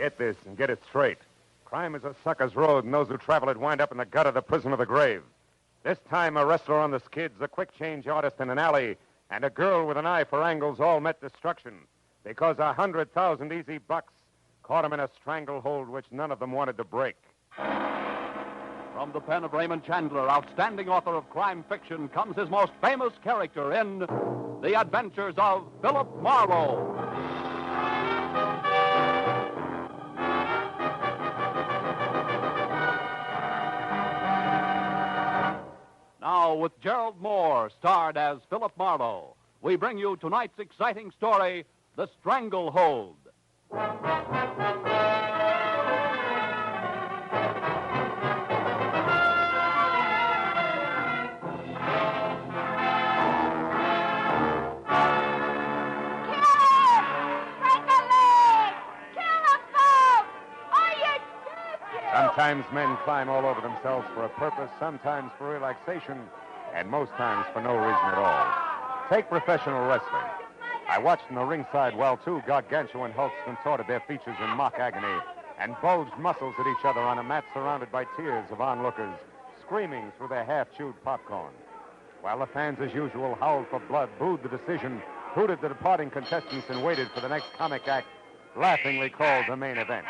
Get this and get it straight. Crime is a sucker's road, and those who travel it wind up in the gut of the prison of the grave. This time, a wrestler on the skids, a quick-change artist in an alley, and a girl with an eye for angles all met destruction because 100,000 easy bucks caught them in a stranglehold which none of them wanted to break. From the pen of Raymond Chandler, outstanding author of crime fiction, comes his most famous character in The Adventures of Philip Marlowe. Now, with Gerald Moore, starred as Philip Marlowe, we bring you tonight's exciting story, The Stranglehold. Sometimes men climb all over themselves for a purpose, sometimes for relaxation, and most times for no reason at all. Take professional wrestling. I watched from the ringside while two gargantuan hulks contorted their features in mock agony and bulged muscles at each other on a mat surrounded by tiers of onlookers, screaming through their half-chewed popcorn. While the fans, as usual, howled for blood, booed the decision, hooted the departing contestants, and waited for the next comic act, laughingly called the main event.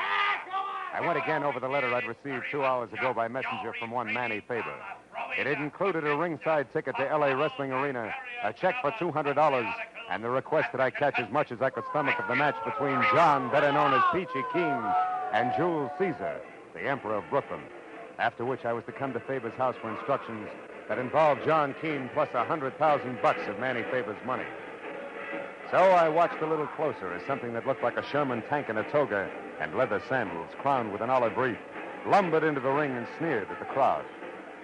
I went again over the letter I'd received 2 hours ago by messenger from one Manny Faber. It had included a ringside ticket to L.A. Wrestling Arena, a check for $200, and the request that I catch as much as I could stomach of the match between John, better known as Peachy Keen, and Jules Caesar, the Emperor of Brooklyn. After which I was to come to Faber's house for instructions that involved John Keene plus $100,000 of Manny Faber's money. So I watched a little closer as something that looked like a Sherman tank in a toga and leather sandals crowned with an olive wreath lumbered into the ring and sneered at the crowd.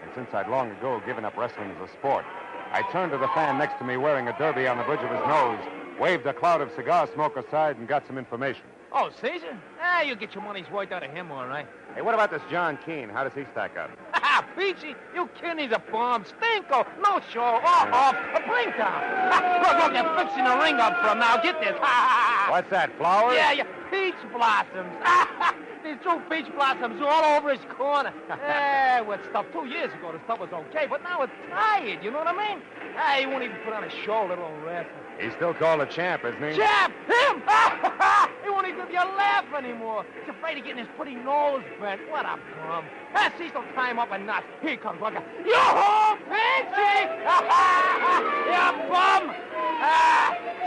And since I'd long ago given up wrestling as a sport, I turned to the fan next to me wearing a derby on the bridge of his nose, waved a cloud of cigar smoke aside, and got some information. Oh, Caesar? You get your money's worth out of him, all right. Hey, what about this John Keene? How does he stack up? Ha! Peachy, you kidding? He's a bomb. Stinko. No show. Off. A blink down. Look, they're fixing the ring up for him now. Get this. What's that, flowers? Yeah, peach blossoms. These two peach blossoms all over his corner. With stuff 2 years ago, the stuff was okay, but now it's tired, you know what I mean? He won't even put on a show, little old wrestler. He's still called a champ, isn't he? Champ! Him! He won't even give you a laugh anymore. He's afraid of getting his pretty nose bent. What a bum. Cecil, tie him up a nut. Here he comes, look. Yo-ho, Peachy! You bum!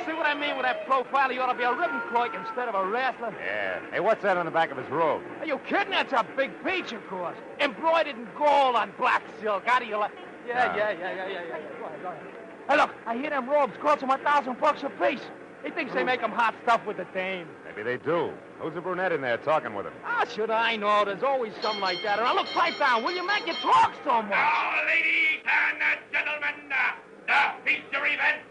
See what I mean with that profile? He ought to be a ribbon clerk instead of a wrestler. Yeah. Hey, what's that on the back of his robe? Are you kidding? That's a big peach, of course. Embroidered in gold on black silk. How do you like? Yeah. Go ahead. Hey, look, I hear them robes cost him $1,000 a piece. He thinks they make him hot stuff with the dame. Maybe they do. Who's the brunette in there talking with him? How should I know? There's always something like that. Now, look, pipe down, will you, man? You talk so much. Now, ladies and gentlemen, the feature event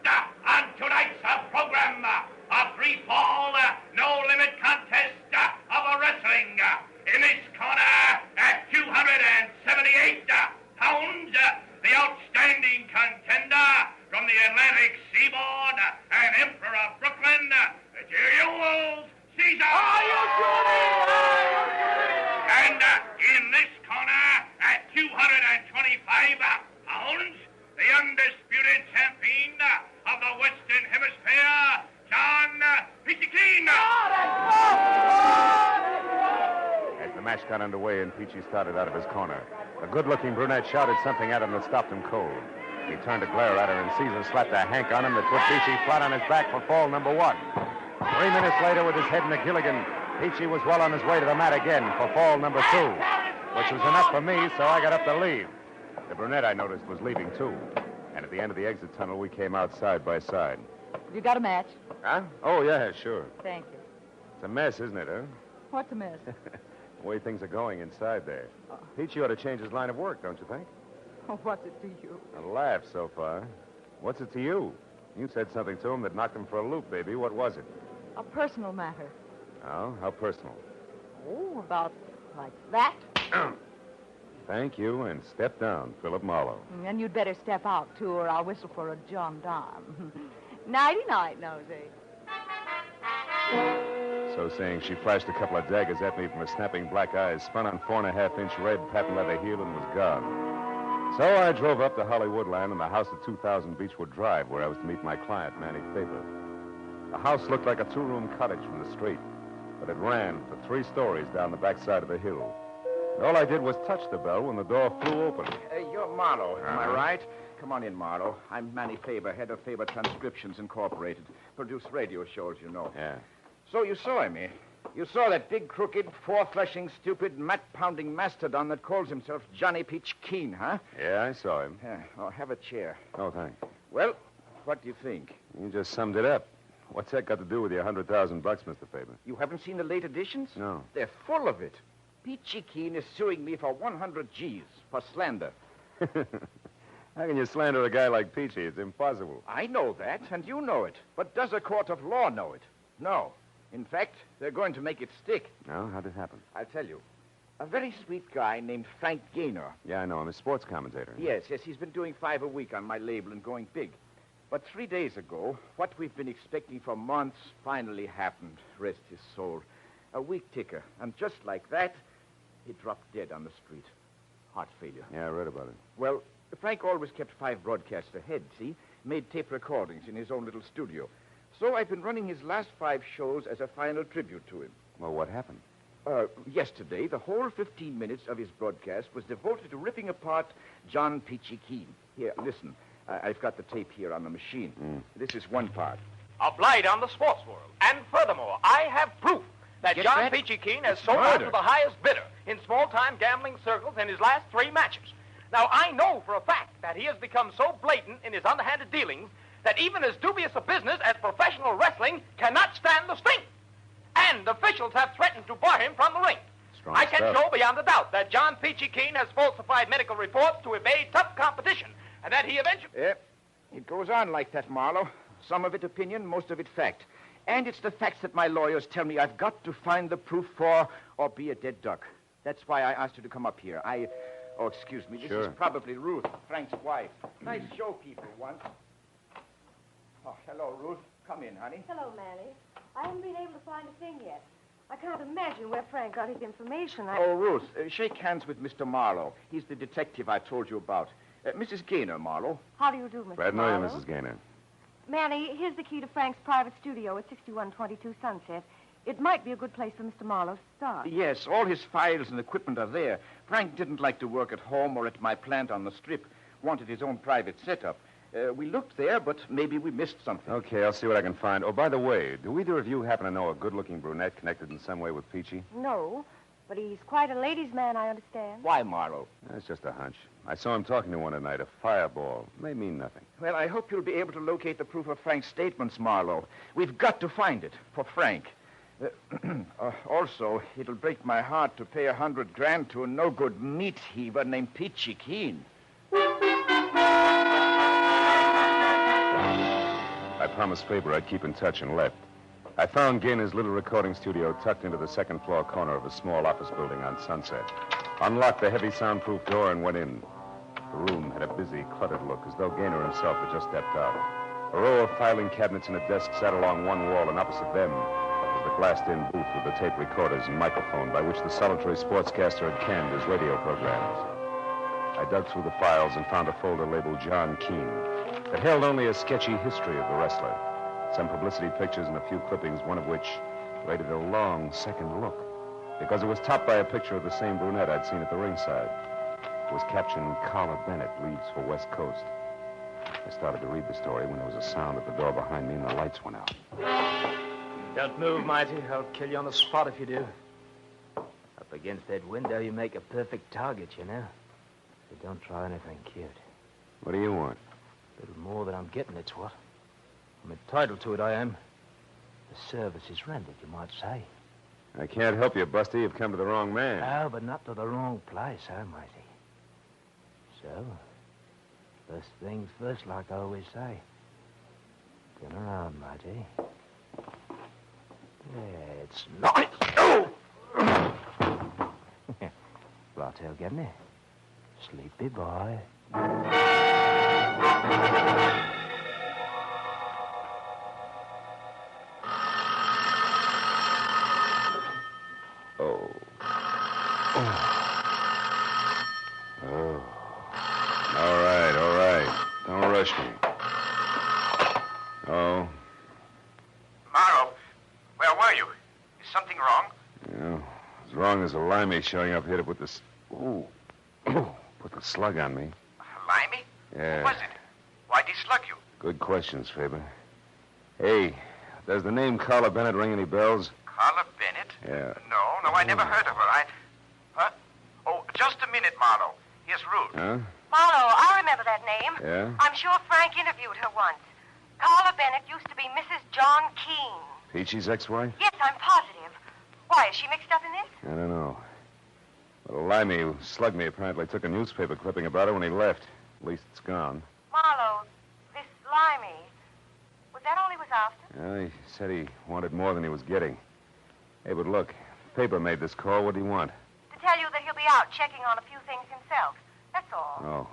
on tonight's program, a free-fall, no-limit contest of a wrestling. In this corner, at 278 pounds, the outstanding contender from the Atlantic Seaboard and Emperor of Brooklyn, Jules Caesar. Are you kidding? And in this corner, at 225 pounds, the undisputed champion of the Western Hemisphere, John Peachy Keen. As the match got underway and Peachy started out of his corner, the good-looking brunette shouted something at him that stopped him cold. He turned to glare at her, and Caesar slapped a hank on him that put Peachy flat on his back for fall number 1. 3 minutes later, with his head in a Gilligan, Peachy was well on his way to the mat again for fall number 2, which was enough for me, so I got up to leave. The brunette, I noticed, was leaving, too. And at the end of the exit tunnel, we came out side by side. You got a match? Huh? Oh, yeah, sure. Thank you. It's a mess, isn't it, huh? What's a mess? The way things are going inside there. Peachy ought to change his line of work, don't you think? Oh, what's it to you? A laugh so far. What's it to you? You said something to him that knocked him for a loop, baby. What was it? A personal matter. Oh, how personal? Oh, about like that. Thank you, and step down, Philip Marlowe. And you'd better step out, too, or I'll whistle for a gendarme. Nighty-night, Nosey. So saying, she flashed a couple of daggers at me from her snapping black eyes, spun on 4.5-inch red patent leather heel, and was gone. So I drove up to Hollywoodland and the house at 2000 Beechwood Drive, where I was to meet my client, Manny Faber. The house looked like a 2-room cottage from the street, but it ran for 3 stories down the backside of the hill. And all I did was touch the bell when the door flew open. You're Marlowe, am I right? Come on in, Marlowe. I'm Manny Faber, head of Faber Transcriptions Incorporated. Produce radio shows, you know. Yeah. So you saw him, eh? You saw that big, crooked, four-fleshing, stupid, mat-pounding mastodon that calls himself Johnny Peach Keen, huh? Yeah, I saw him. Yeah. Oh, have a chair. Oh, thanks. Well, what do you think? You just summed it up. What's that got to do with your $100,000, Mr. Faber? You haven't seen the late editions? No. They're full of it. Peachy Keen is suing me for 100 G's for slander. How can you slander a guy like Peachy? It's impossible. I know that, and you know it. But does a court of law know it? No. In fact, they're going to make it stick. No? How'd it happen? I'll tell you. A very sweet guy named Frank Gaynor. Yeah, I know him. A sports commentator. Yes, he's been doing 5 a week on my label and going big. But 3 days ago, what we've been expecting for months finally happened. Rest his soul. A week ticker. And just like that, he dropped dead on the street. Heart failure. Yeah, I read about it. Well, Frank always kept 5 broadcasts ahead, see? Made tape recordings in his own little studio. So I've been running his last 5 shows as a final tribute to him. Well, what happened? Yesterday, the whole 15 minutes of his broadcast was devoted to ripping apart John Peachy Keen. Here, listen. I've got the tape here on the machine. This is one part. A blight on the sports world. And furthermore, I have proof that Get John that? Peachy Keen has It's sold out murder. to the highest bidder in small-time gambling circles in his last 3 matches. Now, I know for a fact that he has become so blatant in his underhanded dealings that even as dubious a business as professional wrestling cannot stand the stink. And officials have threatened to bar him from the ring. Strong I can stuff. show beyond a doubt that John Peachy Keen has falsified medical reports to evade tough competition, and that he eventually... Yeah, it goes on like that, Marlowe. Some of it opinion, most of it fact. And it's the facts that my lawyers tell me I've got to find the proof for or be a dead duck. That's why I asked you to come up here. Oh, excuse me. This Sure. is probably Ruth, Frank's wife. Nice show people once. Oh, hello, Ruth. Come in, honey. Hello, Manny. I haven't been able to find a thing yet. I can't imagine where Frank got his information. Oh, Ruth, shake hands with Mr. Marlowe. He's the detective I told you about. Mrs. Gaynor, Marlowe. How do you do, Mr. Glad to know you, Marlowe? Mrs. Gaynor. Manny, here's the key to Frank's private studio at 6122 Sunset. It might be a good place for Mr. Marlowe to start. Yes, all his files and equipment are there. Frank didn't like to work at home or at my plant on the strip. Wanted his own private setup. We looked there, but maybe we missed something. Okay, I'll see what I can find. Oh, by the way, do either of you happen to know a good-looking brunette connected in some way with Peachy? No, but he's quite a ladies' man, I understand. Why, Marlowe? That's just a hunch. I saw him talking to one tonight, a fireball. May mean nothing. Well, I hope you'll be able to locate the proof of Frank's statements, Marlowe. We've got to find it for Frank. Also, it'll break my heart to pay $100,000 to a no-good meat heaver named Peachy Keen. I promised Faber I'd keep in touch and left. I found Gaynor's little recording studio tucked into the second-floor corner of a small office building on Sunset. Unlocked the heavy soundproof door and went in. The room had a busy, cluttered look, as though Gaynor himself had just stepped out. A row of filing cabinets and a desk sat along one wall, and opposite them was the glassed-in booth with the tape recorders and microphone by which the solitary sportscaster had canned his radio programs. I dug through the files and found a folder labeled John Keen that held only a sketchy history of the wrestler, some publicity pictures and a few clippings, one of which rated a long second look, because it was topped by a picture of the same brunette I'd seen at the ringside. It was captioned, Carla Bennett leaves for West Coast. I started to read the story when there was a sound at the door behind me and the lights went out. Don't move, Mighty. I'll kill you on the spot if you do. Up against that window, you make a perfect target, you know. But don't try anything cute. What do you want? A little more than I'm getting, it's what. I'm entitled to it, I am. The service is rendered, you might say. I can't help you, Buster. You've come to the wrong man. Oh, but not to the wrong place, huh, Mighty? So, first things first, like I always say. Turn around, Mighty. It's nice. Oh! Bartell getting it? Sleepy boy. Oh. Oh. All right. Don't rush me. Oh. Marlowe, where were you? Is something wrong? Yeah. As wrong as a limey showing up here to put this... Ooh. Put the slug on me. Limey? Yeah. Who was it? Why'd he slug you? Good questions, Faber. Hey, does the name Carla Bennett ring any bells? Carla Bennett? Yeah. No, I never heard of her. Huh? Oh, just a minute, Marlowe. Here's Ruth. Huh? Marlowe, I remember that name. Yeah? I'm sure Frank interviewed her once. Carla Bennett used to be Mrs. John Keene. Peachy's ex-wife? Yes, I'm positive. Why, is she mixed up in this? I don't know. But a limey who slugged me apparently took a newspaper clipping about her when he left. At least it's gone. Marlowe, this limey, was that all he was after? Yeah, he said he wanted more than he was getting. Hey, but look, the paper made this call. What do you want? To tell you that he'll be out checking on a few things himself. That's all. Oh.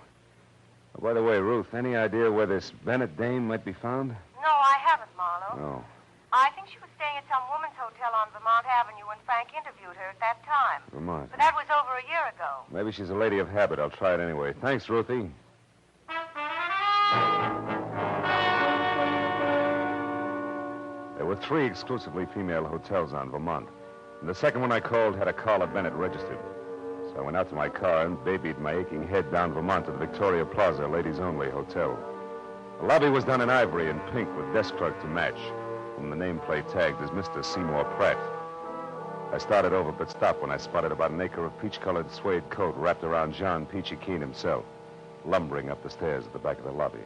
Oh, by the way, Ruth, any idea where this Bennett dame might be found? No, I haven't, Marlowe. No. I think she was staying at some woman's hotel on Vermont Avenue when Frank interviewed her at that time. Vermont. But that was over a year ago. Maybe she's a lady of habit. I'll try it anyway. Thanks, Ruthie. There were 3 exclusively female hotels on Vermont. And the second one I called had a Carla Bennett registered. So I went out to my car and babied my aching head down Vermont to the Victoria Plaza ladies-only hotel. The lobby was done in ivory and pink with desk clerk to match, whom the nameplate tagged as Mr. Seymour Pratt. I started over but stopped when I spotted about an acre of peach-colored suede coat wrapped around John Peachy Keene himself, lumbering up the stairs at the back of the lobby.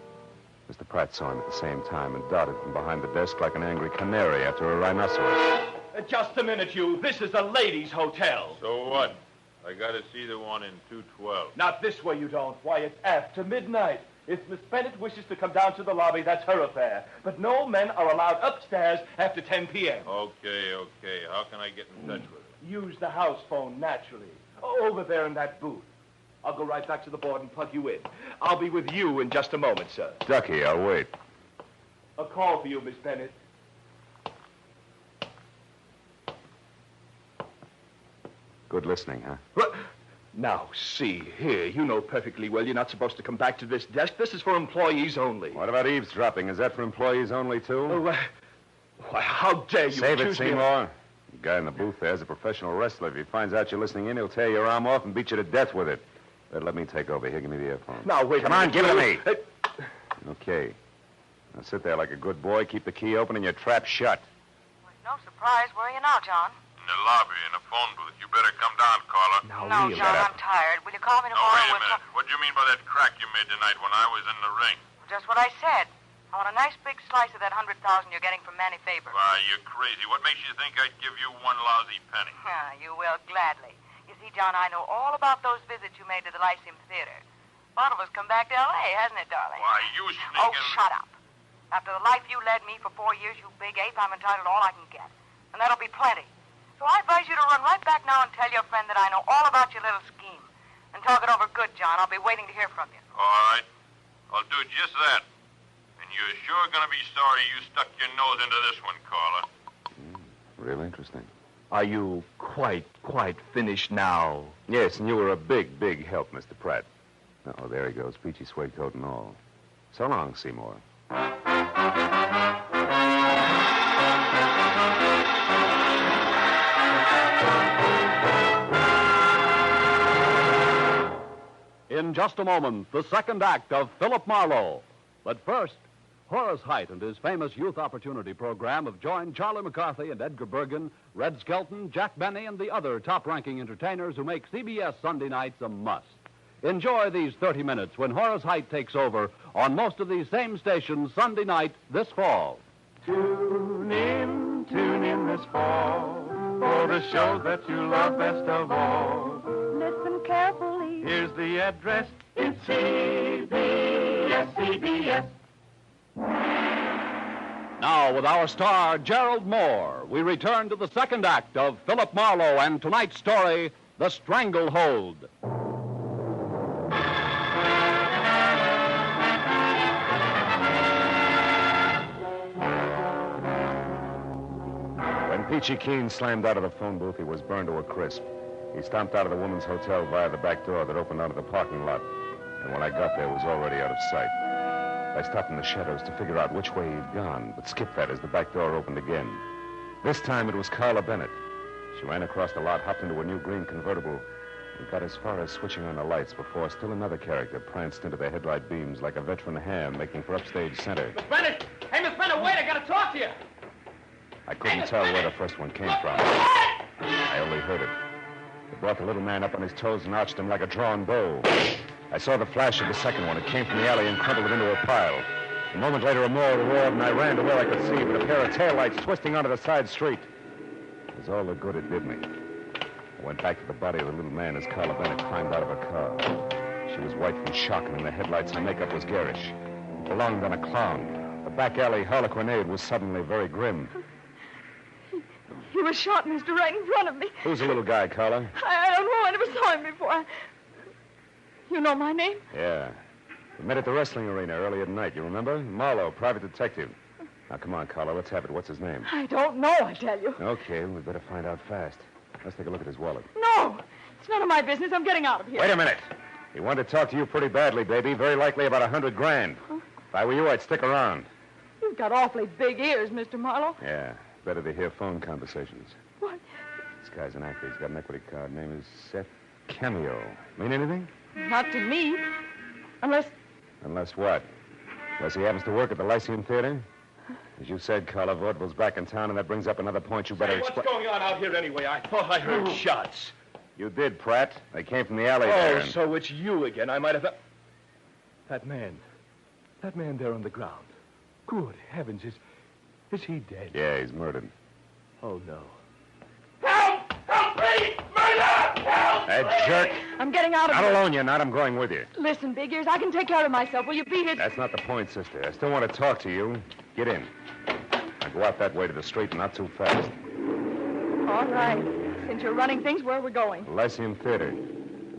Mr. Pratt saw him at the same time and darted from behind the desk like an angry canary after a rhinoceros. Just a minute, you. This is a ladies' hotel. So what? I gotta see the one in 212. Not this way, you don't. Why, it's after midnight. If Miss Bennett wishes to come down to the lobby, that's her affair. But no men are allowed upstairs after 10 p.m. Okay. How can I get in touch with her? Use the house phone, naturally. Over there in that booth. I'll go right back to the board and plug you in. I'll be with you in just a moment, sir. Ducky, I'll wait. A call for you, Miss Bennett. Good listening, huh? What? Now, see here. You know perfectly well you're not supposed to come back to this desk. This is for employees only. What about eavesdropping? Is that for employees only, too? Oh, why, how dare you Save it, accuse me of- Seymour. The guy in the booth there's a professional wrestler. If he finds out you're listening in, he'll tear your arm off and beat you to death with it. Better let me take over. Here, give me the earphone. Now, wait Come a on, minute. give it to me. Hey, Okay. Now sit there like a good boy, keep the key open, and your trap shut. Was no surprise. Where are you now, John? In the lobby, in the phone booth. You better come down, Carla. No, really? John, Shut up. I'm tired. Will you call me No, tomorrow? wait a We'll minute. talk- What do you mean by that crack you made tonight when I was in the ring? Just what I said. I want a nice big slice of that 100,000 you're getting from Manny Faber. Why, you're crazy. What makes you think I'd give you one lousy penny? You will, gladly. You see, John, I know all about those visits you made to the Lyceum Theater. One of us come back to L.A., hasn't it, darling? Why, you sneaking... Oh, shut up. After the life you led me for 4 years, you big ape, I'm entitled to all I can get. And that'll be plenty. So I advise you to run right back now and tell your friend that I know all about your little scheme. And talk it over good, John. I'll be waiting to hear from you. All right. I'll do just that. And you're sure gonna be sorry you stuck your nose into this one, Carla. Real interesting. Are you quite finished now? Yes, and you were a big, big help, Mr. Pratt. Oh, there he goes, peachy suede coat and all. So long, Seymour. In just a moment, the second act of Philip Marlowe. But first, Horace Heidt and his famous Youth Opportunity Program have joined Charlie McCarthy and Edgar Bergen, Red Skelton, Jack Benny, and the other top-ranking entertainers who make CBS Sunday nights a must. Enjoy these 30 minutes when Horace Heidt takes over on most of these same stations Sunday night this fall. Tune in this fall for the show that you love best of all. Listen carefully. Here's the address. It's CBS. Now, with our star, Gerald Moore, we return to the second act of Philip Marlowe and tonight's story, The Stranglehold. When Peachy Keen slammed out of the phone booth, he was burned to a crisp. He stomped out of the woman's hotel via the back door that opened onto the parking lot. And when I got there, it was already out of sight. I stopped in the shadows to figure out which way he'd gone, but skipped that as the back door opened again. This time it was Carla Bennett. She ran across the lot, hopped into a new green convertible, and got as far as switching on the lights before still another character pranced into the headlight beams like a veteran ham making for upstage center. Miss Bennett! Hey, Miss Bennett, wait, I gotta talk to you. I couldn't tell where the first one came from. I only heard it. It brought the little man up on his toes and arched him like a drawn bow. I saw the flash of the second one. It came from the alley and crumpled it into a pile. A moment later, a more roared, and I ran to where I could see, but a pair of taillights twisting onto the side street. It was all the good it did me. I went back to the body of the little man as Carla Bennett climbed out of her car. She was white from shock, and in the headlights, her makeup was garish. It belonged on a clown. The back alley harlequinade was suddenly very grim. He was shot, mister, right in front of me. Who's the little guy, Carla? I don't know. I never saw him before. You know my name? Yeah. We met at the wrestling arena earlier tonight, you remember? Marlowe, private detective. Now, come on, Carla, let's have it. What's his name? I don't know, I tell you. Okay, we'd better find out fast. Let's take a look at his wallet. No! It's none of my business. I'm getting out of here. Wait a minute. He wanted to talk to you pretty badly, baby. Very likely about $100,000. Huh? If I were you, I'd stick around. You've got awfully big ears, Mr. Marlowe. Yeah, better to hear phone conversations. What? This guy's an actor. He's got an equity card. Name is Seth Cameo. Mean anything? Not to me. Unless... Unless what? Unless he happens to work at the Lyceum Theater? As you said, Carla, vaudeville's back in town, and that brings up another point you better What's going on out here anyway? I thought I heard shots. You did, Pratt. They came from the alley there. Oh, so it's you again. I might have... That man there on the ground. Good heavens, is he dead? Yeah, he's murdered. Oh, no. Help! Help me! Murder! Help! That jerk. I'm getting out of Not here. alone, you're not. I'm going with you. Listen, Big Ears, I can take care of myself. Will you beat it? That's not the point, sister. I still want to talk to you. Get in. Now go out that way to the street and not too fast. All right. Since you're running things, where are we going? The Lyceum Theater.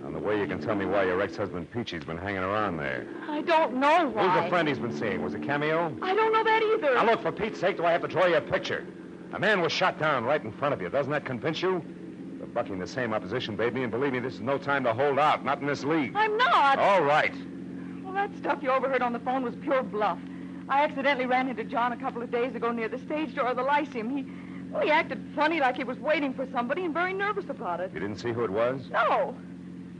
On the way, you can tell me why your ex-husband Peachy's been hanging around there. I don't know why. Who's the friend he's been seeing? Was it Cameo? I don't know that either. Now, look, for Pete's sake, do I have to draw you a picture? A man was shot down right in front of you. Doesn't that convince you? You're bucking the same opposition, baby, and believe me, this is no time to hold out. Not in this league. I'm not. All right. Well, that stuff you overheard on the phone was pure bluff. I accidentally ran into John a couple of days ago near the stage door of the Lyceum. He acted funny, like he was waiting for somebody, and very nervous about it. You didn't see who it was? No.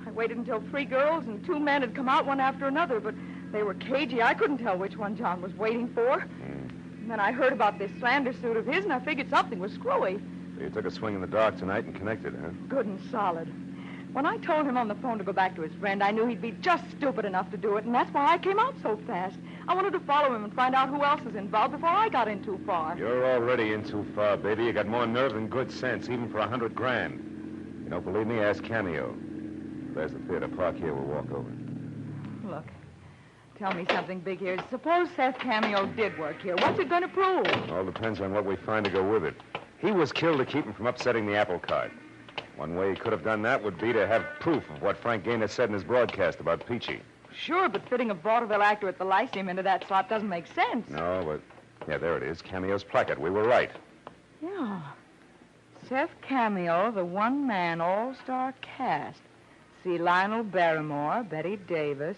I waited until 3 girls and 2 men had come out one after another, but they were cagey. I couldn't tell which one John was waiting for. And then I heard about this slander suit of his, and I figured something was screwy. So you took a swing in the dark tonight and connected, huh? Good and solid. When I told him on the phone to go back to his friend, I knew he'd be just stupid enough to do it, and that's why I came out so fast. I wanted to follow him and find out who else is involved before I got in too far. You're already in too far, baby. You got more nerve than good sense, even for $100,000. You don't believe me? Ask Cameo. There's the theater. Park here. We'll walk over. Look, tell me something, Big Ears. Suppose Seth Cameo did work here. What's it going to prove? All depends on what we find to go with it. He was killed to keep him from upsetting the apple cart. One way he could have done that would be to have proof of what Frank Gaynor said in his broadcast about Peachy. Sure, but fitting a vaudeville actor at the Lyceum into that slot doesn't make sense. No, but... Yeah, there it is. Cameo's placard. We were right. Yeah. Seth Cameo, the one-man all-star cast. See Lionel Barrymore, Betty Davis,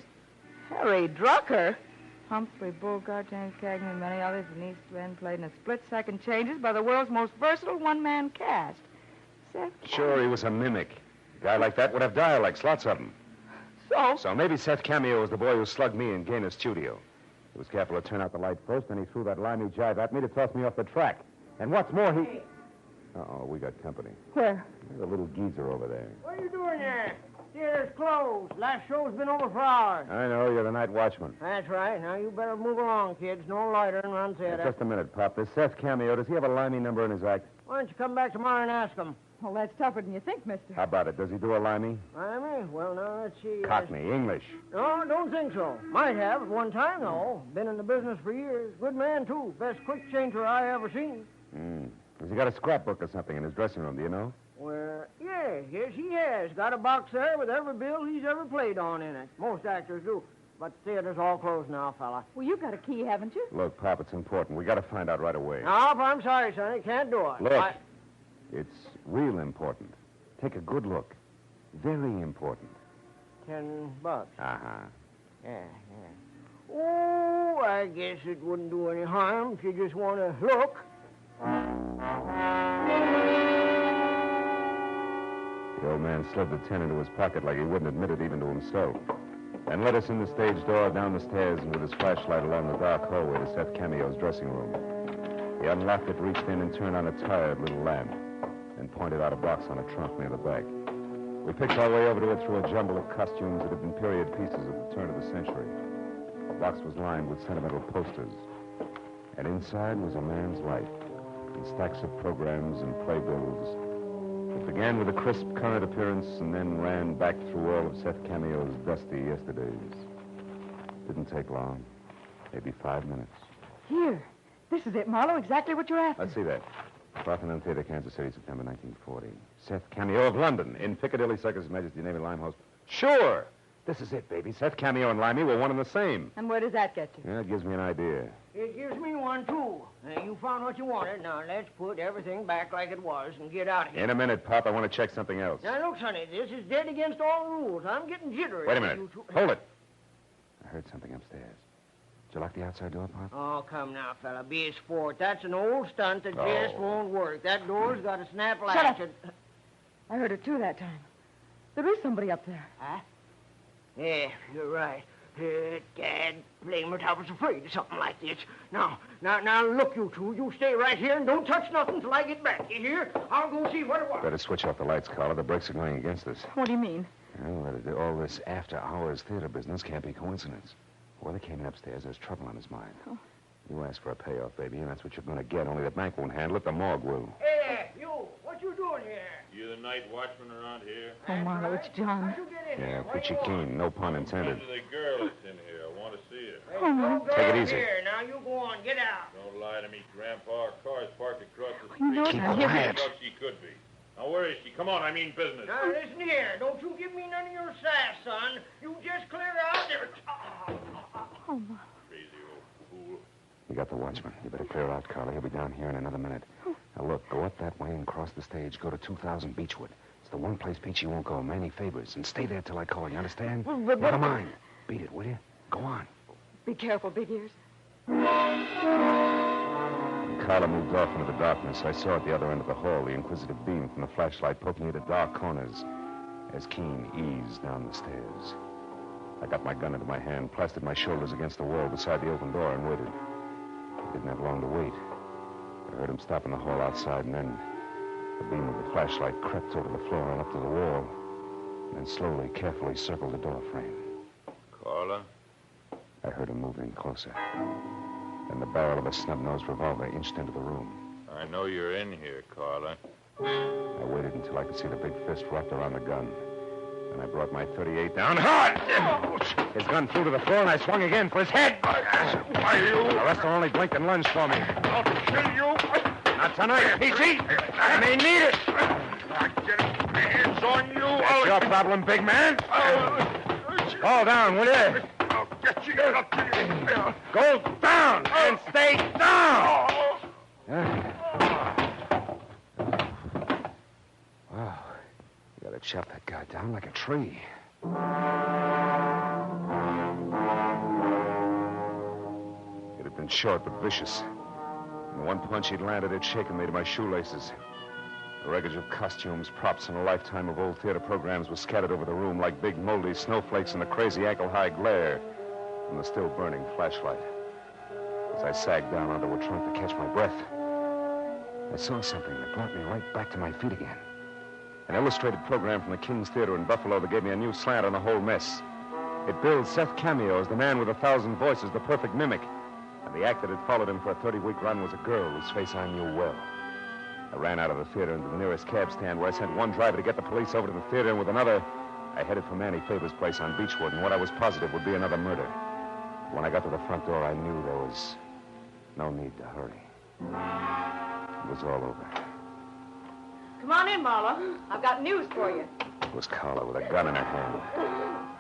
Harry Drucker, Humphrey Bogart, James Cagney, and many others. And East End played in a split-second changes by the world's most versatile one-man cast. Seth Sure, he was a mimic. A guy like that would have dialects, lots of them. So maybe Seth Cameo was the boy who slugged me in Gaynor's studio. He was careful to turn out the light first, then he threw that limey jive at me to toss me off the track. And what's more, he... Uh-oh, we got company. Where? There's a little geezer over there. What are you doing there? Theater's closed. Last show's been over for hours. I know, you're the night watchman. That's right. Now, you better move along, kids. No loitering around theater. Just a minute, Pop. This Seth Cameo, does he have a limey number in his act? Why don't you come back tomorrow and ask him? Well, that's tougher than you think, mister. How about it? Does he do a limey? Limey? Well, now, let's see. Cockney, English. No, don't think so. Might have at one time, though. Been in the business for years. Good man, too. Best quick changer I ever seen. Has he got a scrapbook or something in his dressing room, do you know? Well, yes, he has. Got a box there with every bill he's ever played on in it. Most actors do. But the theater's all closed now, fella. Well, you've got a key, haven't you? Look, Pop, it's important. We got to find out right away. No, I'm sorry, sonny. Can't do it. Look, It's real important. Take a good look. Very important. $10. Uh-huh. Yeah. Oh, I guess it wouldn't do any harm if you just want to look. The old man slipped the 10 into his pocket like he wouldn't admit it even to himself. And led us in the stage door, down the stairs, and with his flashlight along the dark hallway to Seth Cameo's dressing room. He unlocked it, reached in, and turned on a tired little lamp, and pointed out a box on a trunk near the back. We picked our way over to it through a jumble of costumes that had been period pieces at the turn of the century. The box was lined with sentimental posters, and inside was a man's life, and stacks of programs and playbills. It began with a crisp current appearance and then ran back through all of Seth Cameo's dusty yesterdays. Didn't take long. Maybe 5 minutes. Here. This is it, Marlowe. Exactly what you're after. Let's see that. Parthenon Theater, Kansas City, September 1940. Seth Cameo of London, in Piccadilly Circus, His Majesty Navy Limehouse. Sure! This is it, baby. Seth Cameo and Limey were one and the same. And where does that get you? Yeah, it gives me an idea. It gives me one, too. You found what you wanted. Now, let's put everything back like it was and get out of here. In a minute, Pop. I want to check something else. Now, look, Sonny, this is dead against all rules. I'm getting jittery. Wait a minute. Hold it. I heard something upstairs. Did you lock the outside door, Pop? Oh, come now, fella. Be a sport. That's an old stunt that just won't work. That door's got a snap latch. Shut up. I heard it, too, that time. There is somebody up there. Huh? Yeah, you're right. Gad, blame it, I was afraid of something like this. Now, look, you two. You stay right here and don't touch nothing till I get back. You hear? I'll go see what it was. Better switch off the lights, Carla. The brakes are going against us. What do you mean? Well, all this after-hours theater business can't be coincidence. Whoever came in upstairs has trouble on his mind. Oh. You asked for a payoff, baby, and that's what you're going to get. Only the bank won't handle it. The morgue will. Hey, you. What you doing here? You the night watchman around here? Oh, Marlowe, it's John. How'd you get in Yeah, here? pitchy keen. No pun intended. This is the girl that's in here. I want to see her. Oh, no. Take it easy. Here. Now, you go on. Get out. Don't lie to me, Grandpa. Our car's parked across the You know street. it's not here. Thought she could be. Now, where is she? Come on, I mean business. Now, listen here. Don't you give me none of your sass, son. You just clear out there. Oh, Marlowe. Crazy old fool. You got the watchman. You better clear out, Carla. He'll be down here in another minute. Now, look, go up that way and cross the stage. Go to 2000 Beechwood. It's the one place Peachy won't go. Manny Favors. And stay there till I call. You understand? Never mind. Beat it, will you? Go on. Be careful, Big Ears. Carla moved off into the darkness. I saw at the other end of the hall the inquisitive beam from the flashlight poking into dark corners as Keen eased down the stairs. I got my gun into my hand, plastered my shoulders against the wall beside the open door, and waited. I didn't have long to wait. I heard him stop in the hall outside, and then the beam of the flashlight crept over the floor and up to the wall, and then slowly, carefully circled the door frame. Carla? I heard him moving closer. Then the barrel of a snub-nosed revolver inched into the room. I know you're in here, Carla. I waited until I could see the big fist wrapped around the gun. Then I brought my .38 down hard. His gun flew to the floor, and I swung again for his head. Why, you? The rest only blinked and lunged for me. I'll kill you. Not tonight, Peachy. I may need it. I'm getting my hands on you. That's your problem, big man. Fall down, will you? I'll get you. I'll kill you. Go down and stay down. Wow. You gotta chop that guy down like a tree. It had been short but vicious. And the one punch he'd landed had shaken me to my shoelaces. The wreckage of costumes, props, and a lifetime of old theater programs was scattered over the room like big moldy snowflakes in the crazy ankle-high glare from the still-burning flashlight. As I sagged down onto a trunk to catch my breath, I saw something that brought me right back to my feet again. An illustrated program from the King's Theater in Buffalo that gave me a new slant on the whole mess. It billed Seth Cameo as the man with 1,000 voices, the perfect mimic. And the act that had followed him for a 30-week run was a girl whose face I knew well. I ran out of the theater into the nearest cab stand where I sent one driver to get the police over to the theater, and with another, I headed for Manny Faber's place on Beechwood, and what I was positive would be another murder. When I got to the front door, I knew there was no need to hurry. It was all over. Come on in, Marlowe. I've got news for you. It was Carla with a gun in her hand.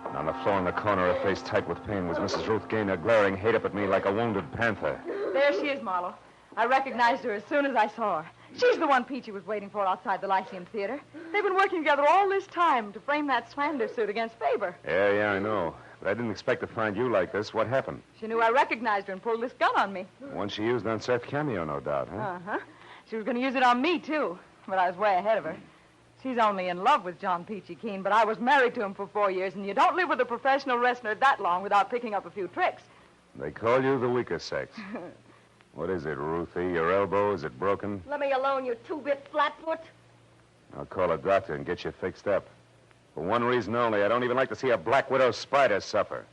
And on the floor in the corner, her face tight with pain, was Mrs. Ruth Gaynor, glaring hate up at me like a wounded panther. There she is, Marlowe. I recognized her as soon as I saw her. She's the one Peachy was waiting for outside the Lyceum Theater. They've been working together all this time to frame that slander suit against Faber. Yeah, I know. But I didn't expect to find you like this. What happened? She knew I recognized her and pulled this gun on me. One she used on Seth Cameo, no doubt, huh? Uh-huh. She was going to use it on me, too. But I was way ahead of her. She's only in love with John Peachy Keen, but I was married to him for 4 years, and you don't live with a professional wrestler that long without picking up a few tricks. They call you the weaker sex. What is it, Ruthie? Your elbow? Is it broken? Let me alone, you two-bit flatfoot. I'll call a doctor and get you fixed up. For one reason only, I don't even like to see a Black Widow spider suffer.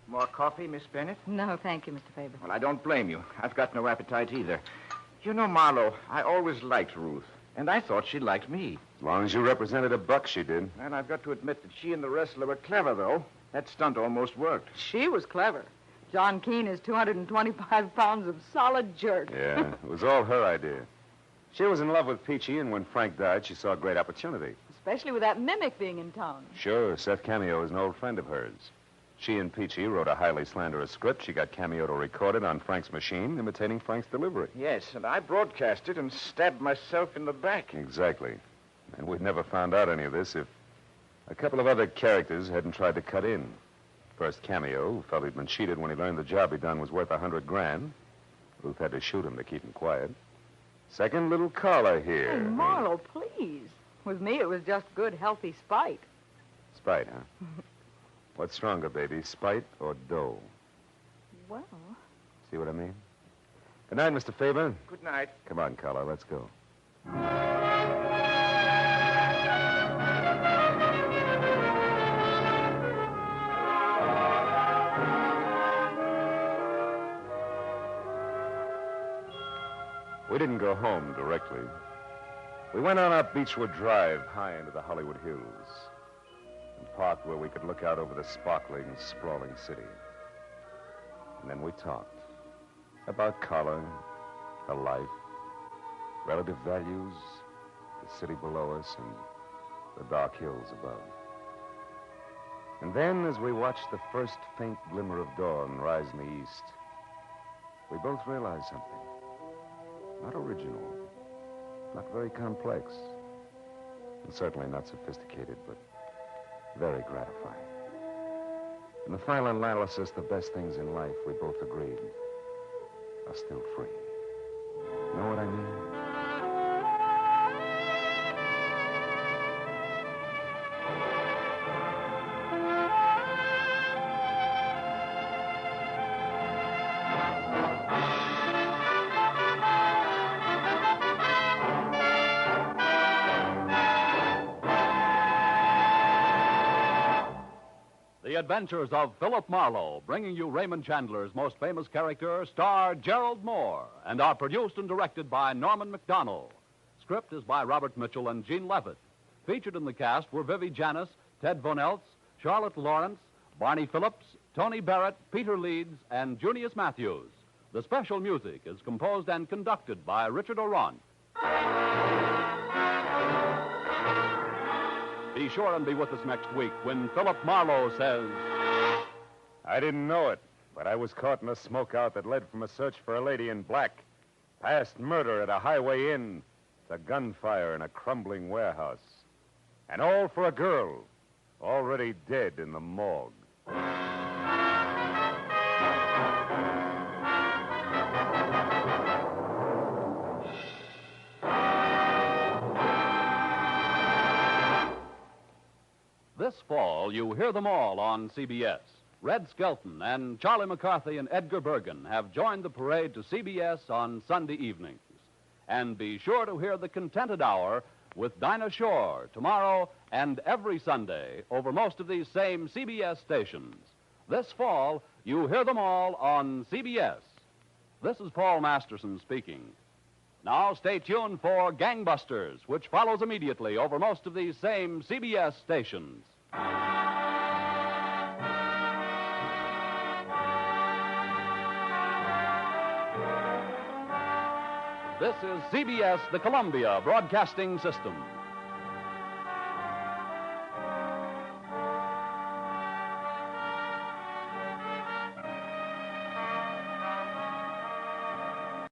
More coffee, Miss Bennett? No, thank you, Mr. Faber. Well, I don't blame you. I've got no appetite either. You know, Marlowe, I always liked Ruth, and I thought she liked me. As long as you represented a buck, she did. And I've got to admit that she and the wrestler were clever, though. That stunt almost worked. She was clever. John Keene is 225 pounds of solid jerk. Yeah, it was all her idea. She was in love with Peachy, and when Frank died, she saw a great opportunity. Especially with that mimic being in town. Sure, Seth Cameo is an old friend of hers. She and Peachy wrote a highly slanderous script. She got Cameo to record it on Frank's machine, imitating Frank's delivery. Yes, and I broadcast it and stabbed myself in the back. Exactly. And we'd never found out any of this if a couple of other characters hadn't tried to cut in. First, Cameo, who felt he'd been cheated when he learned the job he'd done was worth $100,000. Ruth had to shoot him to keep him quiet. Second, little Carla here. Oh, Marlowe, please. With me, it was just good, healthy spite. Spite, huh? What's stronger, baby, spite or dough? Well... See what I mean? Good night, Mr. Faber. Good night. Come on, Carla, let's go. We didn't go home directly. We went on up Beechwood Drive, high into the Hollywood Hills, and parked where we could look out over the sparkling, sprawling city. And then we talked about Carla, her life, relative values, the city below us, and the dark hills above. And then, as we watched the first faint glimmer of dawn rise in the east, we both realized something. Not original, not very complex, and certainly not sophisticated, but very gratifying. In the final analysis, the best things in life, we both agreed, are still free. Know what I mean? The Adventures of Philip Marlowe, bringing you Raymond Chandler's most famous character, star Gerald Moore, and are produced and directed by Norman McDonnell. Script is by Robert Mitchell and Gene Levitt. Featured in the cast were Vivi Janis, Ted Von Eltz, Charlotte Lawrence, Barney Phillips, Tony Barrett, Peter Leeds, and Junius Matthews. The special music is composed and conducted by Richard Oron. Be sure and be with us next week when Philip Marlowe says... I didn't know it, but I was caught in a smokeout that led from a search for a lady in black, past murder at a highway inn, to gunfire in a crumbling warehouse. And all for a girl, already dead in the morgue. This fall, you hear them all on CBS. Red Skelton and Charlie McCarthy and Edgar Bergen have joined the parade to CBS on Sunday evenings. And be sure to hear the Contented Hour with Dinah Shore tomorrow and every Sunday over most of these same CBS stations. This fall, you hear them all on CBS. This is Paul Masterson speaking. Now stay tuned for Gangbusters, which follows immediately over most of these same CBS stations. This is CBS, the Columbia Broadcasting System.